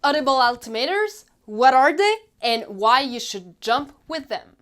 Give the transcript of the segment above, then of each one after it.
Audible Altimeters, what are they, and why you should jump with them.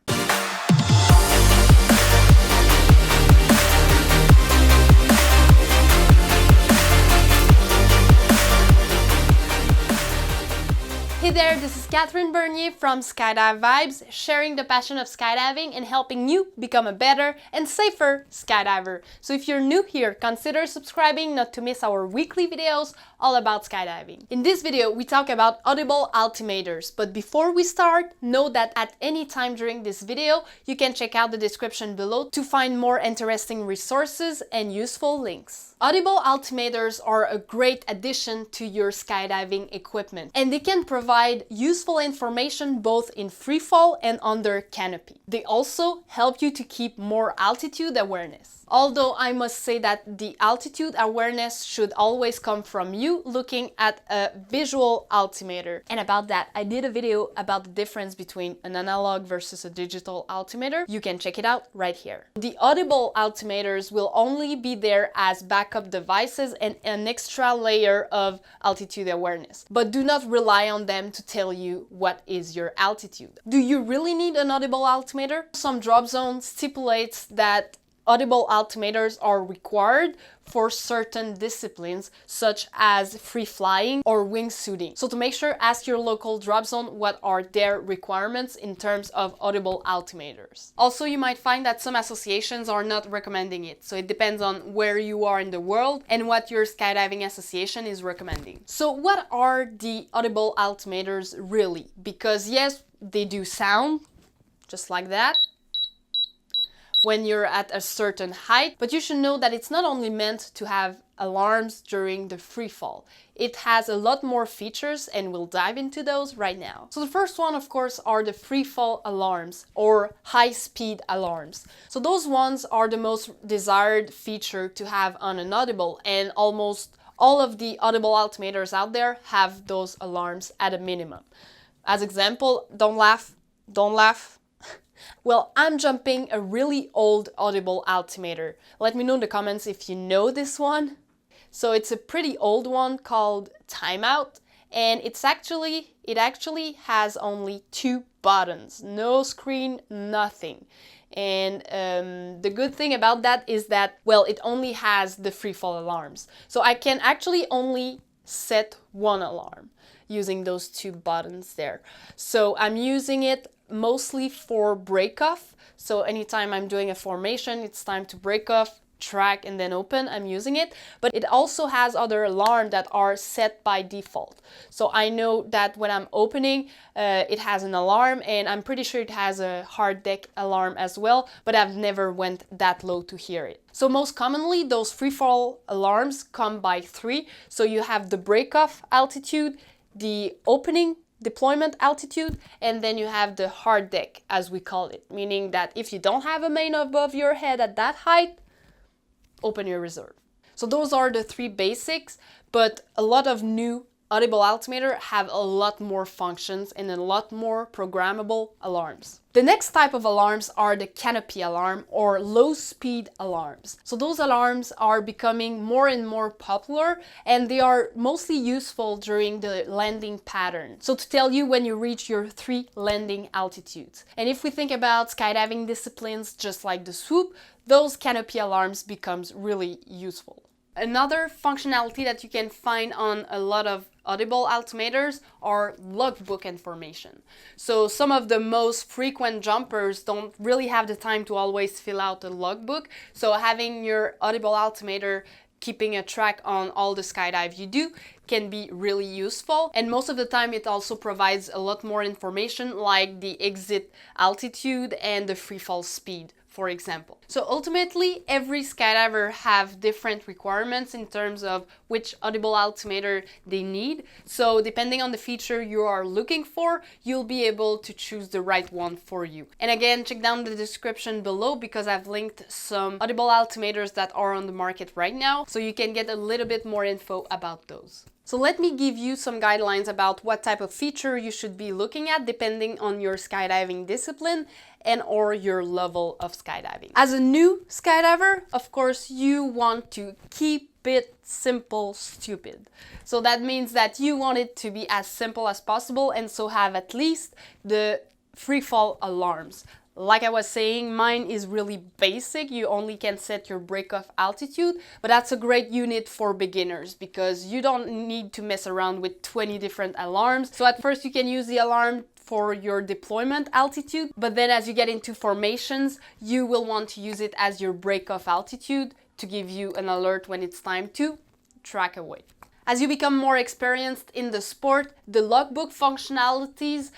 Hey there, this is Catherine Bernier from Skydive Vibes, sharing the passion of skydiving and helping you become a better and safer skydiver. So if you're new here, consider subscribing not to miss our weekly videos all about skydiving. In this video, we talk about Audible Altimeters, but before we start, know that at any time during this video, you can check out the description below to find more interesting resources and useful links. Audible Altimeters are a great addition to your skydiving equipment, and they can provide useful information both in freefall and under canopy. They also help you to keep more altitude awareness. Although I must say that the altitude awareness should always come from you looking at a visual altimeter. And about that, I did a video about the difference between an analog versus a digital altimeter. You can check it out right here. The Audible altimeters will only be there as backup devices and an extra layer of altitude awareness. But do not rely on them to tell you what is your altitude. Do you really need an Audible altimeter? Some drop zone stipulates that Audible altimeters are required for certain disciplines such as free flying or wingsuiting. So to make sure, ask your local drop zone what are their requirements in terms of Audible altimeters. Also, you might find that some associations are not recommending it. So it depends on where you are in the world and what your skydiving association is recommending. So what are the Audible altimeters really? Because yes, they do sound just like that when you're at a certain height, but you should know that it's not only meant to have alarms during the free fall. It has a lot more features and we'll dive into those right now. So the first one, of course, are the freefall alarms or high-speed alarms. So those ones are the most desired feature to have on an Audible, and almost all of the Audible altimeters out there have those alarms at a minimum. As example, don't laugh. Well, I'm jumping a really old Audible altimeter. Let me know in the comments if you know this one. So it's a pretty old one called Timeout, and it actually has only 2 buttons, no screen, nothing. And the good thing about that is that, well, it only has the freefall alarms. So I can actually only set one alarm using those 2 buttons there. So I'm using it mostly for break off. So anytime I'm doing a formation, it's time to break off, track, and then open, I'm using it. But it also has other alarms that are set by default. So I know that when I'm opening, it has an alarm, and I'm pretty sure it has a hard deck alarm as well, but I've never went that low to hear it. So most commonly, those freefall alarms come by 3. So you have the break off altitude, the opening deployment altitude, and then you have the hard deck, as we call it, meaning that if you don't have a main above your head at that height, open your reserve. So those are the 3 basics, but a lot of new Audible altimeter have a lot more functions and a lot more programmable alarms. The next type of alarms are the Canopy alarm or low speed alarms. So those alarms are becoming more and more popular, and they are mostly useful during the landing pattern. So to tell you when you reach your 3 landing altitudes. And if we think about skydiving disciplines just like the swoop, those Canopy alarms becomes really useful. Another functionality that you can find on a lot of Audible altimeters are logbook information. So some of the most frequent jumpers don't really have the time to always fill out a logbook. So having your Audible altimeter keeping a track on all the skydive you do can be really useful. And most of the time it also provides a lot more information like the exit altitude and the freefall speed, for example. So ultimately, every skydiver have different requirements in terms of which Audible altimeter they need. So depending on the feature you are looking for, you'll be able to choose the right one for you. And again, check down the description below because I've linked some Audible altimeters that are on the market right now, so you can get a little bit more info about those. So let me give you some guidelines about what type of feature you should be looking at depending on your skydiving discipline and or your level of skydiving. As a new skydiver, of course, you want to keep bit simple stupid. So that means that you want it to be as simple as possible, and so have at least the freefall alarms. Like I was saying, mine is really basic. You only can set your break-off altitude, but that's a great unit for beginners because you don't need to mess around with 20 different alarms. So at first you can use the alarm for your deployment altitude, but then as you get into formations, you will want to use it as your break-off altitude to give you an alert when it's time to track away. As you become more experienced in the sport, the logbook functionalities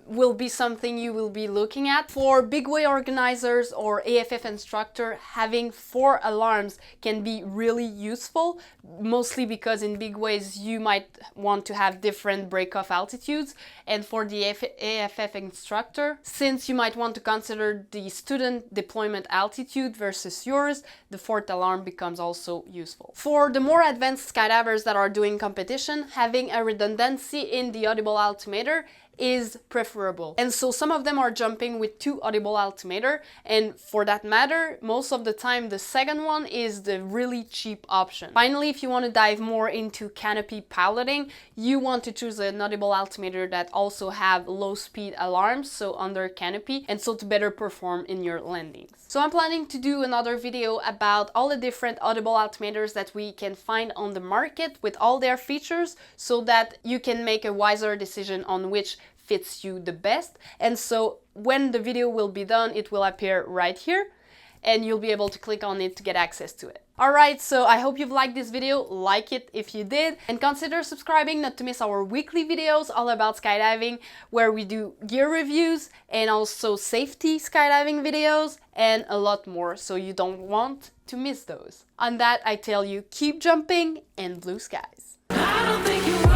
will be something you will be looking at. For big way organizers or AFF instructor, having 4 alarms can be really useful, mostly because in big ways you might want to have different break-off altitudes. And for the AFF instructor, since you might want to consider the student deployment altitude versus yours, the 4th alarm becomes also useful. For the more advanced skydivers that are doing competition, having a redundancy in the Audible Altimeter is preferable. And so some of them are jumping with 2 Audible Altimeter, and for that matter, most of the time the second one is the really cheap option. Finally, if you want to dive more into canopy piloting, you want to choose an Audible Altimeter that also have low speed alarms, so under canopy, and so to better perform in your landings. So I'm planning to do another video about all the different Audible Altimeters that we can find on the market with all their features, so that you can make a wiser decision on which fits you the best. And so when the video will be done, it will appear right here and you'll be able to click on it to get access to it. Alright, so I hope you've liked this video. Like it if you did, and consider subscribing not to miss our weekly videos all about skydiving, where we do gear reviews and also safety skydiving videos and a lot more, so you don't want to miss those. On that, I tell you, keep jumping and blue skies. I don't think you